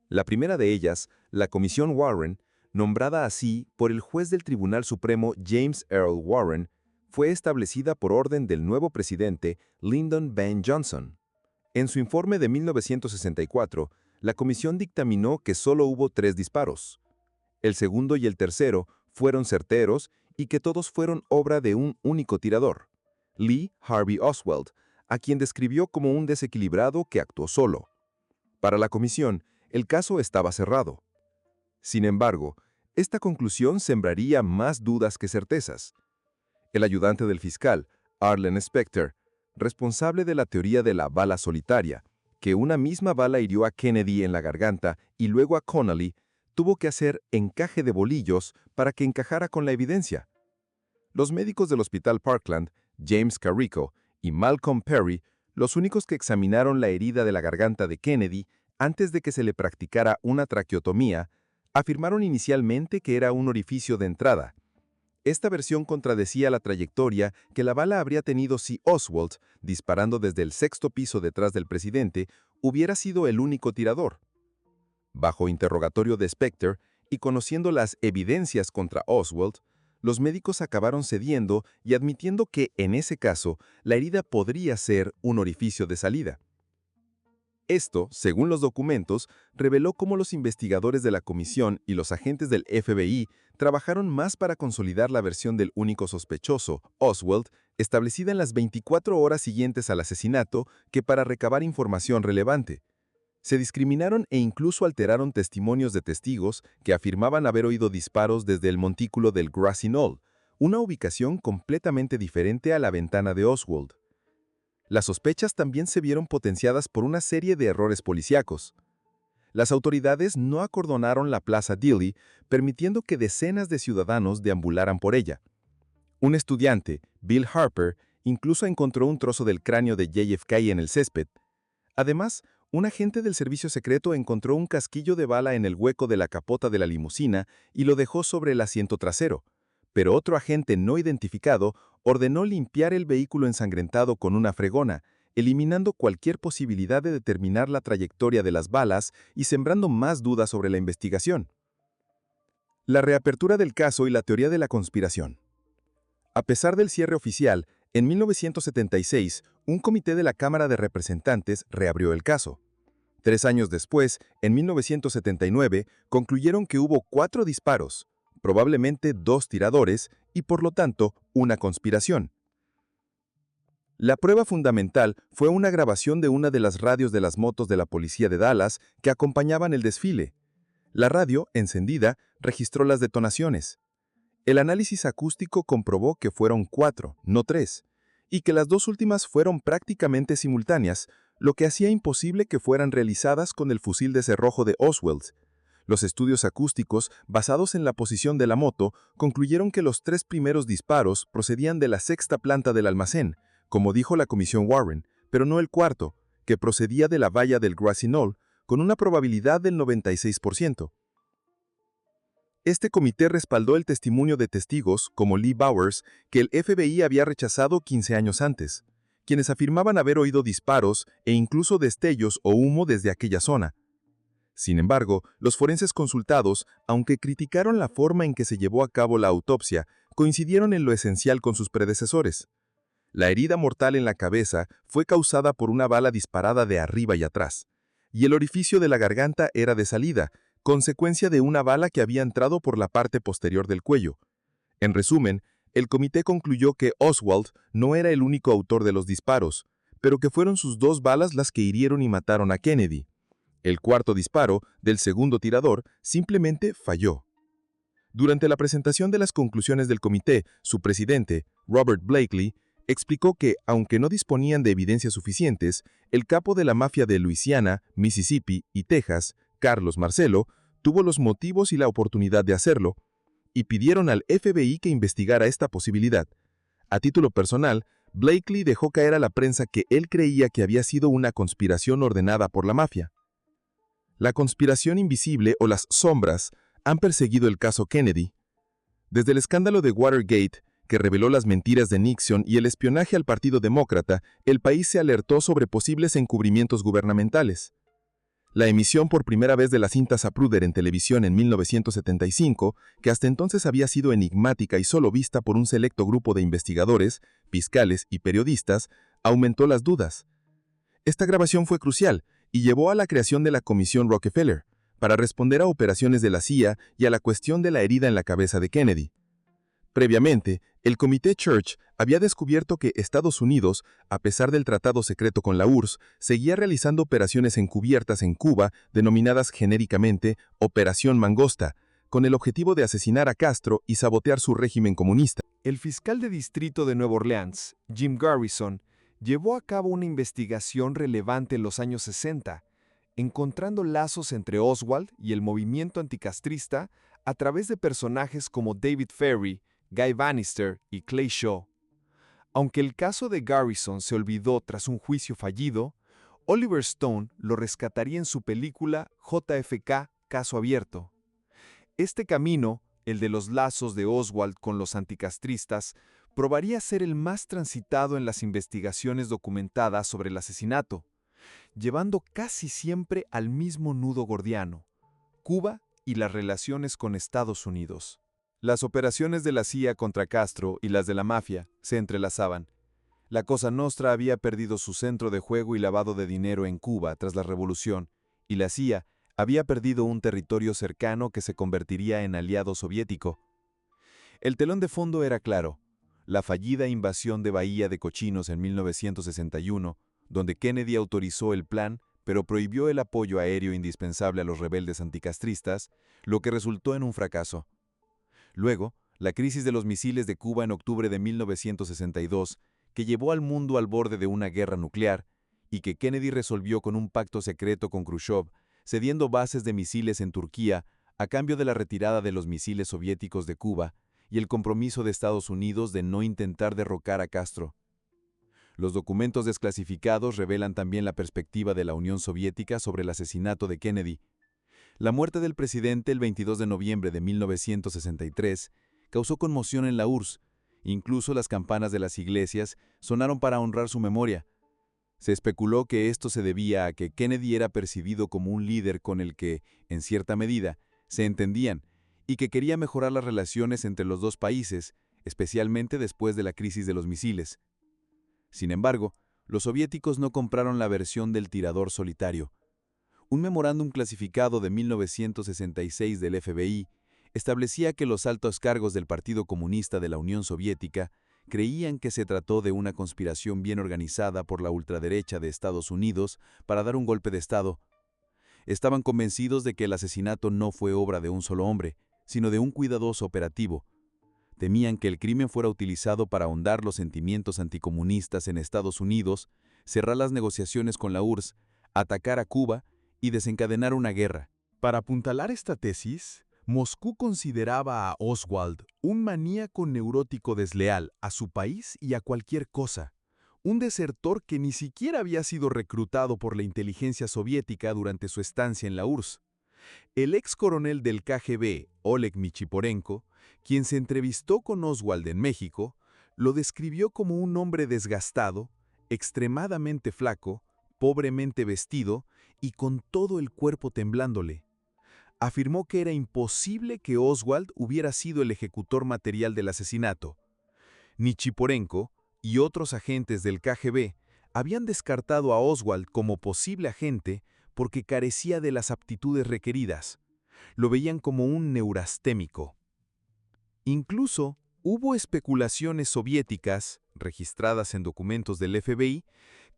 La primera de ellas, la Comisión Warren, nombrada así por el juez del Tribunal Supremo James Earl Warren, fue establecida por orden del nuevo presidente Lyndon B. Johnson. En su informe de 1964, la comisión dictaminó que solo hubo 3 disparos. El segundo y el tercero fueron certeros y que todos fueron obra de un único tirador, Lee Harvey Oswald, a quien describió como un desequilibrado que actuó solo. Para la comisión, el caso estaba cerrado. Sin embargo, esta conclusión sembraría más dudas que certezas. El ayudante del fiscal, Arlen Specter, responsable de la teoría de la bala solitaria, que una misma bala hirió a Kennedy en la garganta y luego a Connally, tuvo que hacer encaje de bolillos para que encajara con la evidencia. Los médicos del Hospital Parkland, James Carrico y Malcolm Perry, los únicos que examinaron la herida de la garganta de Kennedy antes de que se le practicara una traqueotomía, afirmaron inicialmente que era un orificio de entrada. Esta versión contradecía la trayectoria que la bala habría tenido si Oswald, disparando desde el 6º piso detrás del presidente, hubiera sido el único tirador. Bajo interrogatorio de Specter y conociendo las evidencias contra Oswald, los médicos acabaron cediendo y admitiendo que, en ese caso, la herida podría ser un orificio de salida. Esto, según los documentos, reveló cómo los investigadores de la comisión y los agentes del FBI trabajaron más para consolidar la versión del único sospechoso, Oswald, establecida en las 24 horas siguientes al asesinato, que para recabar información relevante. Se discriminaron e incluso alteraron testimonios de testigos que afirmaban haber oído disparos desde el montículo del Grassy Knoll, una ubicación completamente diferente a la ventana de Oswald. Las sospechas también se vieron potenciadas por una serie de errores policíacos. Las autoridades no acordonaron la Plaza Dealey, permitiendo que decenas de ciudadanos deambularan por ella. Un estudiante, Bill Harper, incluso encontró un trozo del cráneo de JFK en el césped. Además, un agente del servicio secreto encontró un casquillo de bala en el hueco de la capota de la limusina y lo dejó sobre el asiento trasero, pero otro agente no identificado ordenó limpiar el vehículo ensangrentado con una fregona, eliminando cualquier posibilidad de determinar la trayectoria de las balas y sembrando más dudas sobre la investigación. La reapertura del caso y la teoría de la conspiración. A pesar del cierre oficial, en 1976, un comité de la Cámara de Representantes reabrió el caso. 3 años después, en 1979, concluyeron que hubo 4 disparos, probablemente 2 tiradores y, por lo tanto, una conspiración. La prueba fundamental fue una grabación de una de las radios de las motos de la policía de Dallas que acompañaban el desfile. La radio, encendida, registró las detonaciones. El análisis acústico comprobó que fueron 4, no 3, y que las 2 últimas fueron prácticamente simultáneas, lo que hacía imposible que fueran realizadas con el fusil de cerrojo de Oswald. Los estudios acústicos, basados en la posición de la moto, concluyeron que los 3 primeros disparos procedían de la 6ª planta del almacén, como dijo la Comisión Warren, pero no el 4º, que procedía de la valla del Grassy Knoll, con una probabilidad del 96%. Este comité respaldó el testimonio de testigos, como Lee Bowers, que el FBI había rechazado 15 años antes, quienes afirmaban haber oído disparos e incluso destellos o humo desde aquella zona. Sin embargo, los forenses consultados, aunque criticaron la forma en que se llevó a cabo la autopsia, coincidieron en lo esencial con sus predecesores. La herida mortal en la cabeza fue causada por una bala disparada de arriba y atrás, y el orificio de la garganta era de salida, consecuencia de una bala que había entrado por la parte posterior del cuello. En resumen, el comité concluyó que Oswald no era el único autor de los disparos, pero que fueron sus 2 balas las que hirieron y mataron a Kennedy. El 4º disparo, del segundo tirador, simplemente falló. Durante la presentación de las conclusiones del comité, su presidente, Robert Blakely, explicó que, aunque no disponían de evidencias suficientes, el capo de la mafia de Luisiana, Mississippi y Texas, Carlos Marcello, tuvo los motivos y la oportunidad de hacerlo, y pidieron al FBI que investigara esta posibilidad. A título personal, Blakely dejó caer a la prensa que él creía que había sido una conspiración ordenada por la mafia. La conspiración invisible o las sombras han perseguido el caso Kennedy. Desde el escándalo de Watergate, que reveló las mentiras de Nixon y el espionaje al Partido Demócrata, el país se alertó sobre posibles encubrimientos gubernamentales. La emisión por primera vez de la cinta Zapruder en televisión en 1975, que hasta entonces había sido enigmática y solo vista por un selecto grupo de investigadores, fiscales y periodistas, aumentó las dudas. Esta grabación fue crucial y llevó a la creación de la Comisión Rockefeller, para responder a operaciones de la CIA y a la cuestión de la herida en la cabeza de Kennedy. Previamente, el Comité Church había descubierto que Estados Unidos, a pesar del tratado secreto con la URSS, seguía realizando operaciones encubiertas en Cuba, denominadas genéricamente Operación Mangosta, con el objetivo de asesinar a Castro y sabotear su régimen comunista. El fiscal de distrito de Nueva Orleans, Jim Garrison, llevó a cabo una investigación relevante en los años 60, encontrando lazos entre Oswald y el movimiento anticastrista a través de personajes como David Ferrie, Guy Bannister y Clay Shaw. Aunque el caso de Garrison se olvidó tras un juicio fallido, Oliver Stone lo rescataría en su película JFK, Caso Abierto. Este camino, el de los lazos de Oswald con los anticastristas, probaría ser el más transitado en las investigaciones documentadas sobre el asesinato, llevando casi siempre al mismo nudo gordiano, Cuba y las relaciones con Estados Unidos. Las operaciones de la CIA contra Castro y las de la mafia se entrelazaban. La Cosa Nostra había perdido su centro de juego y lavado de dinero en Cuba tras la revolución, y la CIA había perdido un territorio cercano que se convertiría en aliado soviético. El telón de fondo era claro: la fallida invasión de Bahía de Cochinos en 1961, donde Kennedy autorizó el plan pero prohibió el apoyo aéreo indispensable a los rebeldes anticastristas, lo que resultó en un fracaso. Luego, la crisis de los misiles de Cuba en octubre de 1962, que llevó al mundo al borde de una guerra nuclear, y que Kennedy resolvió con un pacto secreto con Khrushchev, cediendo bases de misiles en Turquía a cambio de la retirada de los misiles soviéticos de Cuba y el compromiso de Estados Unidos de no intentar derrocar a Castro. Los documentos desclasificados revelan también la perspectiva de la Unión Soviética sobre el asesinato de Kennedy. La muerte del presidente el 22 de noviembre de 1963 causó conmoción en la URSS. Incluso las campanas de las iglesias sonaron para honrar su memoria. Se especuló que esto se debía a que Kennedy era percibido como un líder con el que, en cierta medida, se entendían y que quería mejorar las relaciones entre los dos países, especialmente después de la crisis de los misiles. Sin embargo, los soviéticos no compraron la versión del tirador solitario. Un memorándum clasificado de 1966 del FBI establecía que los altos cargos del Partido Comunista de la Unión Soviética creían que se trató de una conspiración bien organizada por la ultraderecha de Estados Unidos para dar un golpe de Estado. Estaban convencidos de que el asesinato no fue obra de un solo hombre, sino de un cuidadoso operativo. Temían que el crimen fuera utilizado para ahondar los sentimientos anticomunistas en Estados Unidos, cerrar las negociaciones con la URSS, atacar a Cuba y desencadenar una guerra. Para apuntalar esta tesis, Moscú consideraba a Oswald un maníaco neurótico desleal a su país y a cualquier cosa, un desertor que ni siquiera había sido reclutado por la inteligencia soviética durante su estancia en la URSS. El ex coronel del KGB, Oleg Nichiporenko, quien se entrevistó con Oswald en México, lo describió como un hombre desgastado, extremadamente flaco, pobremente vestido y con todo el cuerpo temblándole. Afirmó que era imposible que Oswald hubiera sido el ejecutor material del asesinato. Nichiporenko y otros agentes del KGB habían descartado a Oswald como posible agente porque carecía de las aptitudes requeridas. Lo veían como un neurasténico. Incluso hubo especulaciones soviéticas, registradas en documentos del FBI,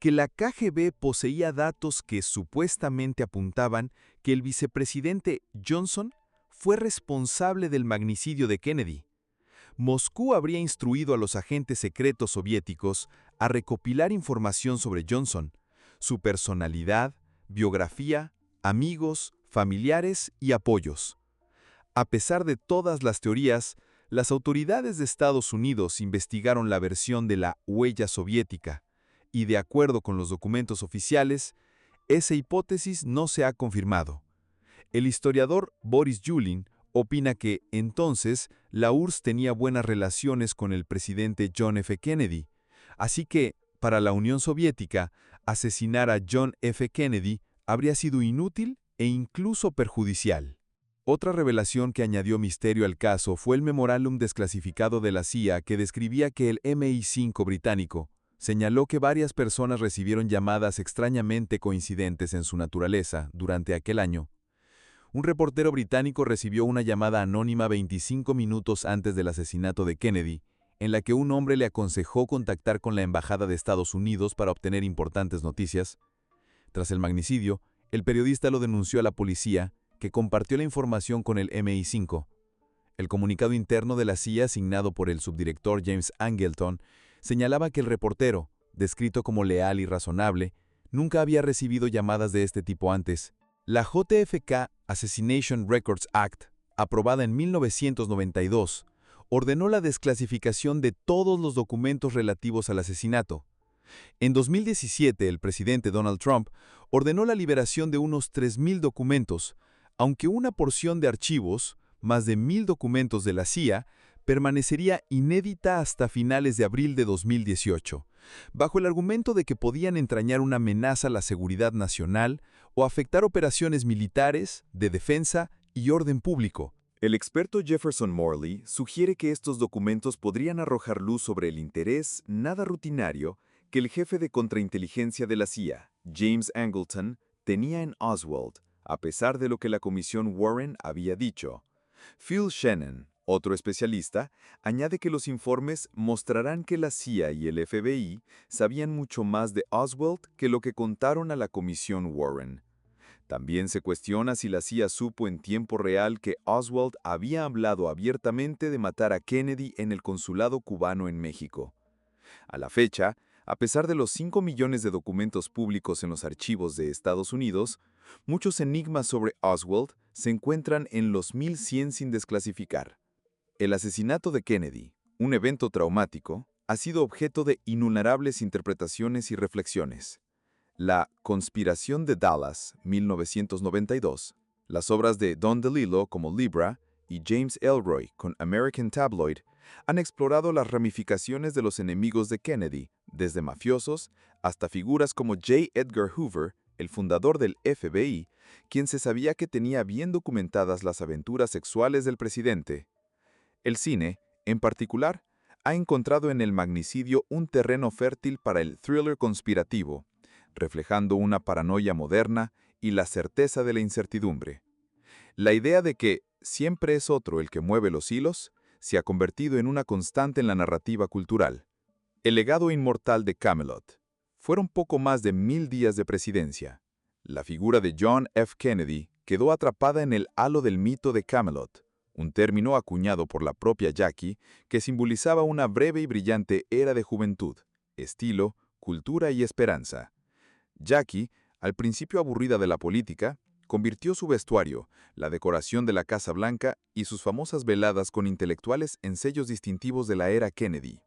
que la KGB poseía datos que supuestamente apuntaban que el vicepresidente Johnson fue responsable del magnicidio de Kennedy. Moscú habría instruido a los agentes secretos soviéticos a recopilar información sobre Johnson, su personalidad, biografía, amigos, familiares y apoyos. A pesar de todas las teorías, las autoridades de Estados Unidos investigaron la versión de la huella soviética, y de acuerdo con los documentos oficiales, esa hipótesis no se ha confirmado. El historiador Boris Yulin opina que, entonces, la URSS tenía buenas relaciones con el presidente John F. Kennedy, así que, para la Unión Soviética, asesinar a John F. Kennedy habría sido inútil e incluso perjudicial. Otra revelación que añadió misterio al caso fue el memorándum desclasificado de la CIA que describía que el MI5 británico señaló que varias personas recibieron llamadas extrañamente coincidentes en su naturaleza durante aquel año. Un reportero británico recibió una llamada anónima 25 minutos antes del asesinato de Kennedy, en la que un hombre le aconsejó contactar con la Embajada de Estados Unidos para obtener importantes noticias. Tras el magnicidio, el periodista lo denunció a la policía, que compartió la información con el MI5. El comunicado interno de la CIA, asignado por el subdirector James Angleton, señalaba que el reportero, descrito como leal y razonable, nunca había recibido llamadas de este tipo antes. La JFK Assassination Records Act, aprobada en 1992, ordenó la desclasificación de todos los documentos relativos al asesinato. En 2017, el presidente Donald Trump ordenó la liberación de unos 3.000 documentos, aunque una porción de archivos, más de 1.000 documentos de la CIA, permanecería inédita hasta finales de abril de 2018, bajo el argumento de que podían entrañar una amenaza a la seguridad nacional o afectar operaciones militares, de defensa y orden público. El experto Jefferson Morley sugiere que estos documentos podrían arrojar luz sobre el interés nada rutinario que el jefe de contrainteligencia de la CIA, James Angleton, tenía en Oswald, a pesar de lo que la Comisión Warren había dicho. Phil Shannon, otro especialista, añade que los informes mostrarán que la CIA y el FBI sabían mucho más de Oswald que lo que contaron a la Comisión Warren. También se cuestiona si la CIA supo en tiempo real que Oswald había hablado abiertamente de matar a Kennedy en el consulado cubano en México. A la fecha, a pesar de los 5 millones de documentos públicos en los archivos de Estados Unidos, muchos enigmas sobre Oswald se encuentran en los 1100 sin desclasificar. El asesinato de Kennedy, un evento traumático, ha sido objeto de innumerables interpretaciones y reflexiones. La Conspiración de Dallas, 1992, las obras de Don DeLillo como Libra y James Ellroy con American Tabloid han explorado las ramificaciones de los enemigos de Kennedy, desde mafiosos hasta figuras como J. Edgar Hoover, el fundador del FBI, quien se sabía que tenía bien documentadas las aventuras sexuales del presidente. El cine, en particular, ha encontrado en el magnicidio un terreno fértil para el thriller conspirativo, reflejando una paranoia moderna y la certeza de la incertidumbre. La idea de que siempre es otro el que mueve los hilos se ha convertido en una constante en la narrativa cultural. El legado inmortal de Camelot. Fueron poco más de 1000 días de presidencia. La figura de John F. Kennedy quedó atrapada en el halo del mito de Camelot, un término acuñado por la propia Jackie que simbolizaba una breve y brillante era de juventud, estilo, cultura y esperanza. Jackie, al principio aburrida de la política, convirtió su vestuario, la decoración de la Casa Blanca y sus famosas veladas con intelectuales en sellos distintivos de la era Kennedy.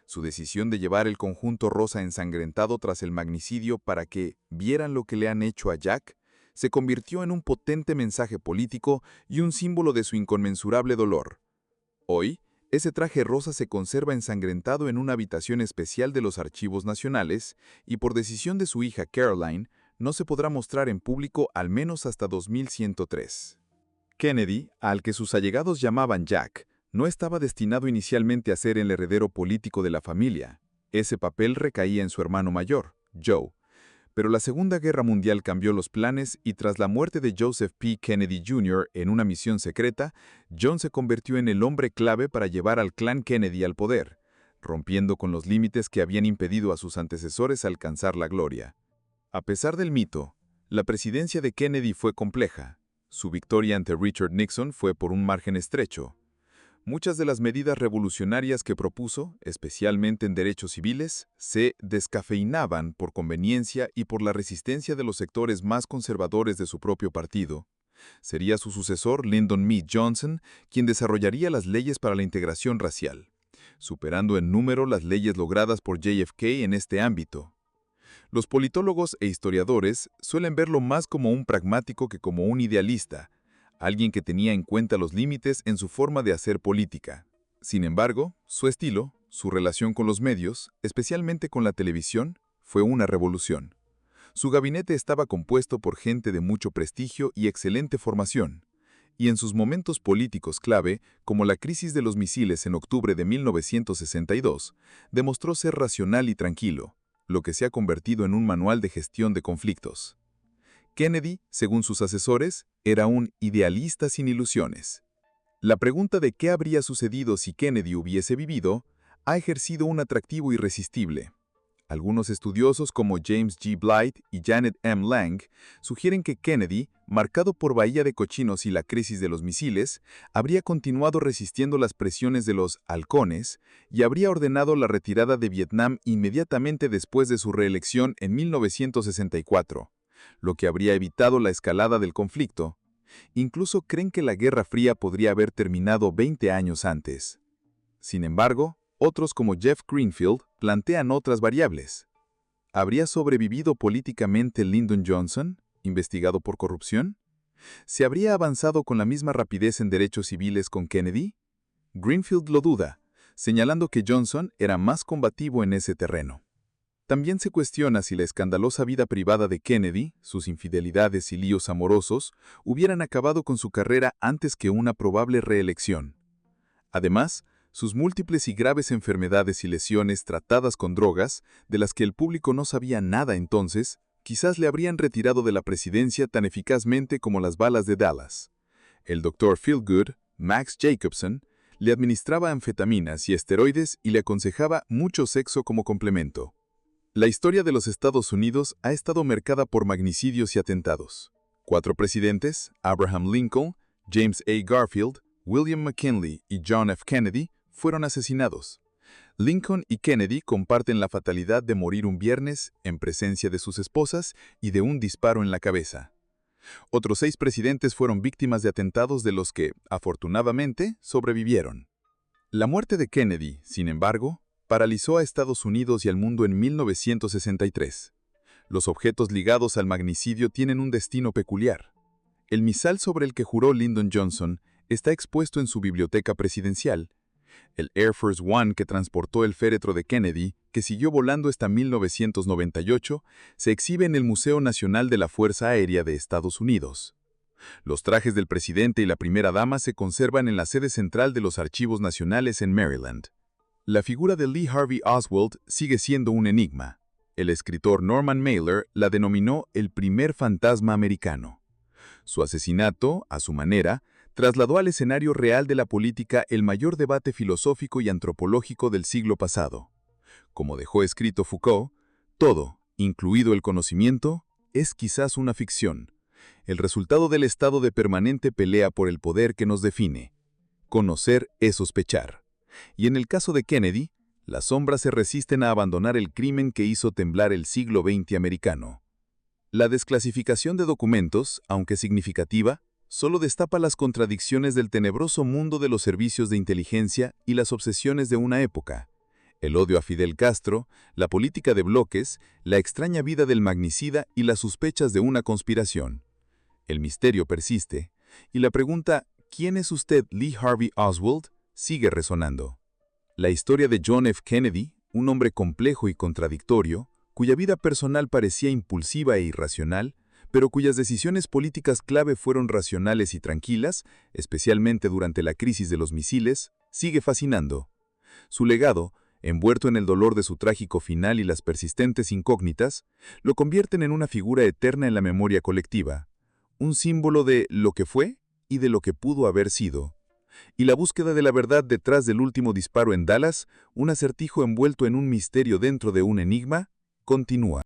Su decisión de llevar el conjunto rosa ensangrentado tras el magnicidio para que vieran lo que le han hecho a Jack, se convirtió en un potente mensaje político y un símbolo de su inconmensurable dolor. Hoy, ese traje rosa se conserva ensangrentado en una habitación especial de los Archivos Nacionales y por decisión de su hija Caroline, no se podrá mostrar en público al menos hasta 2103. Kennedy, al que sus allegados llamaban Jack, no estaba destinado inicialmente a ser el heredero político de la familia. Ese papel recaía en su hermano mayor, Joe. Pero la Segunda Guerra Mundial cambió los planes y tras la muerte de Joseph P. Kennedy Jr. en una misión secreta, John se convirtió en el hombre clave para llevar al clan Kennedy al poder, rompiendo con los límites que habían impedido a sus antecesores alcanzar la gloria. A pesar del mito, la presidencia de Kennedy fue compleja. Su victoria ante Richard Nixon fue por un margen estrecho. Muchas de las medidas revolucionarias que propuso, especialmente en derechos civiles, se descafeinaban por conveniencia y por la resistencia de los sectores más conservadores de su propio partido. Sería su sucesor, Lyndon B. Johnson, quien desarrollaría las leyes para la integración racial, superando en número las leyes logradas por JFK en este ámbito. Los politólogos e historiadores suelen verlo más como un pragmático que como un idealista, alguien que tenía en cuenta los límites en su forma de hacer política. Sin embargo, su estilo, su relación con los medios, especialmente con la televisión, fue una revolución. Su gabinete estaba compuesto por gente de mucho prestigio y excelente formación, y en sus momentos políticos clave, como la crisis de los misiles en octubre de 1962, demostró ser racional y tranquilo, lo que se ha convertido en un manual de gestión de conflictos. Kennedy, según sus asesores, era un idealista sin ilusiones. La pregunta de qué habría sucedido si Kennedy hubiese vivido ha ejercido un atractivo irresistible. Algunos estudiosos como James G. Blight y Janet M. Lang sugieren que Kennedy, marcado por Bahía de Cochinos y la crisis de los misiles, habría continuado resistiendo las presiones de los halcones y habría ordenado la retirada de Vietnam inmediatamente después de su reelección en 1964. Lo que habría evitado la escalada del conflicto. Incluso creen que la Guerra Fría podría haber terminado 20 años antes. Sin embargo, otros como Jeff Greenfield plantean otras variables. ¿Habría sobrevivido políticamente Lyndon Johnson, investigado por corrupción? ¿Se habría avanzado con la misma rapidez en derechos civiles con Kennedy? Greenfield lo duda, señalando que Johnson era más combativo en ese terreno. También se cuestiona si la escandalosa vida privada de Kennedy, sus infidelidades y líos amorosos, hubieran acabado con su carrera antes que una probable reelección. Además, sus múltiples y graves enfermedades y lesiones tratadas con drogas, de las que el público no sabía nada entonces, quizás le habrían retirado de la presidencia tan eficazmente como las balas de Dallas. El Dr. Feelgood, Max Jacobson, le administraba anfetaminas y esteroides y le aconsejaba mucho sexo como complemento. La historia de los Estados Unidos ha estado marcada por magnicidios y atentados. 4 presidentes, Abraham Lincoln, James A. Garfield, William McKinley y John F. Kennedy, fueron asesinados. Lincoln y Kennedy comparten la fatalidad de morir un viernes en presencia de sus esposas y de un disparo en la cabeza. Otros 6 presidentes fueron víctimas de atentados de los que, afortunadamente, sobrevivieron. La muerte de Kennedy, sin embargo, paralizó a Estados Unidos y al mundo en 1963. Los objetos ligados al magnicidio tienen un destino peculiar. El misal sobre el que juró Lyndon Johnson está expuesto en su biblioteca presidencial. El Air Force One que transportó el féretro de Kennedy, que siguió volando hasta 1998, se exhibe en el Museo Nacional de la Fuerza Aérea de Estados Unidos. Los trajes del presidente y la primera dama se conservan en la sede central de los Archivos Nacionales en Maryland. La figura de Lee Harvey Oswald sigue siendo un enigma. El escritor Norman Mailer la denominó el primer fantasma americano. Su asesinato, a su manera, trasladó al escenario real de la política el mayor debate filosófico y antropológico del siglo pasado. Como dejó escrito Foucault, todo, incluido el conocimiento, es quizás una ficción, el resultado del estado de permanente pelea por el poder que nos define. Conocer es sospechar. Y en el caso de Kennedy, las sombras se resisten a abandonar el crimen que hizo temblar el siglo XX americano. La desclasificación de documentos, aunque significativa, solo destapa las contradicciones del tenebroso mundo de los servicios de inteligencia y las obsesiones de una época. El odio a Fidel Castro, la política de bloques, la extraña vida del magnicida y las sospechas de una conspiración. El misterio persiste, y la pregunta ¿quién es usted, Lee Harvey Oswald?, sigue resonando. La historia de John F. Kennedy, un hombre complejo y contradictorio, cuya vida personal parecía impulsiva e irracional, pero cuyas decisiones políticas clave fueron racionales y tranquilas, especialmente durante la crisis de los misiles, sigue fascinando. Su legado, envuelto en el dolor de su trágico final y las persistentes incógnitas, lo convierten en una figura eterna en la memoria colectiva, un símbolo de lo que fue y de lo que pudo haber sido. Y la búsqueda de la verdad detrás del último disparo en Dallas, un acertijo envuelto en un misterio dentro de un enigma, continúa.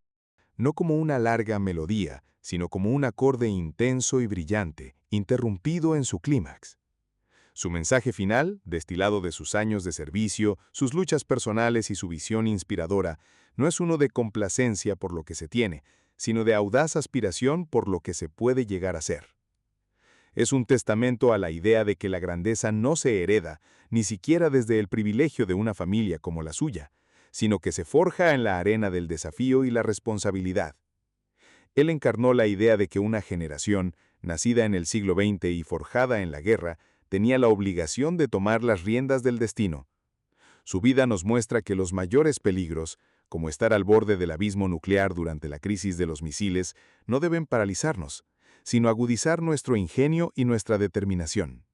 No como una larga melodía, sino como un acorde intenso y brillante, interrumpido en su clímax. Su mensaje final, destilado de sus años de servicio, sus luchas personales y su visión inspiradora, no es uno de complacencia por lo que se tiene, sino de audaz aspiración por lo que se puede llegar a ser. Es un testamento a la idea de que la grandeza no se hereda, ni siquiera desde el privilegio de una familia como la suya, sino que se forja en la arena del desafío y la responsabilidad. Él encarnó la idea de que una generación, nacida en el siglo XX y forjada en la guerra, tenía la obligación de tomar las riendas del destino. Su vida nos muestra que los mayores peligros, como estar al borde del abismo nuclear durante la crisis de los misiles, no deben paralizarnos, sino agudizar nuestro ingenio y nuestra determinación.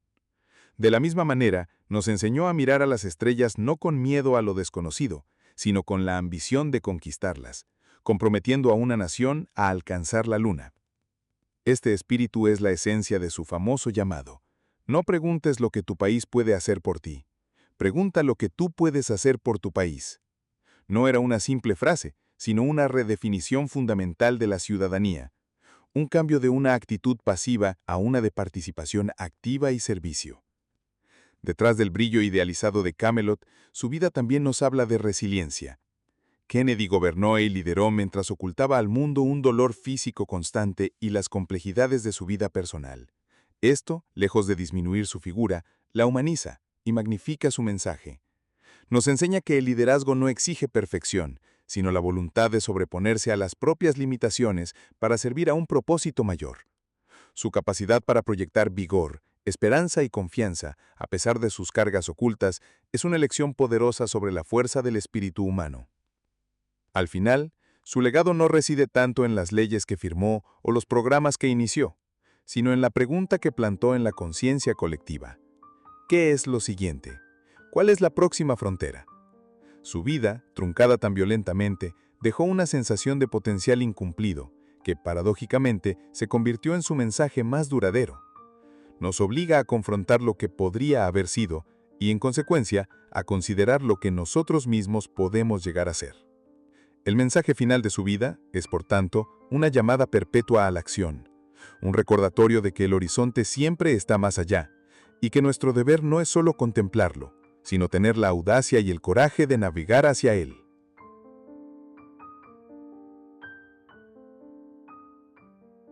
De la misma manera, nos enseñó a mirar a las estrellas no con miedo a lo desconocido, sino con la ambición de conquistarlas, comprometiendo a una nación a alcanzar la luna. Este espíritu es la esencia de su famoso llamado. No preguntes lo que tu país puede hacer por ti. Pregunta lo que tú puedes hacer por tu país. No era una simple frase, sino una redefinición fundamental de la ciudadanía. Un cambio de una actitud pasiva a una de participación activa y servicio. Detrás del brillo idealizado de Camelot, su vida también nos habla de resiliencia. Kennedy gobernó y lideró mientras ocultaba al mundo un dolor físico constante y las complejidades de su vida personal. Esto, lejos de disminuir su figura, la humaniza y magnifica su mensaje. Nos enseña que el liderazgo no exige perfección, sino la voluntad de sobreponerse a las propias limitaciones para servir a un propósito mayor. Su capacidad para proyectar vigor, esperanza y confianza, a pesar de sus cargas ocultas, es una lección poderosa sobre la fuerza del espíritu humano. Al final, su legado no reside tanto en las leyes que firmó o los programas que inició, sino en la pregunta que plantó en la conciencia colectiva. ¿Qué es lo siguiente? ¿Cuál es la próxima frontera? Su vida, truncada tan violentamente, dejó una sensación de potencial incumplido, que paradójicamente se convirtió en su mensaje más duradero. Nos obliga a confrontar lo que podría haber sido y, en consecuencia, a considerar lo que nosotros mismos podemos llegar a ser. El mensaje final de su vida es, por tanto, una llamada perpetua a la acción, un recordatorio de que el horizonte siempre está más allá, y que nuestro deber no es solo contemplarlo, sino tener la audacia y el coraje de navegar hacia él.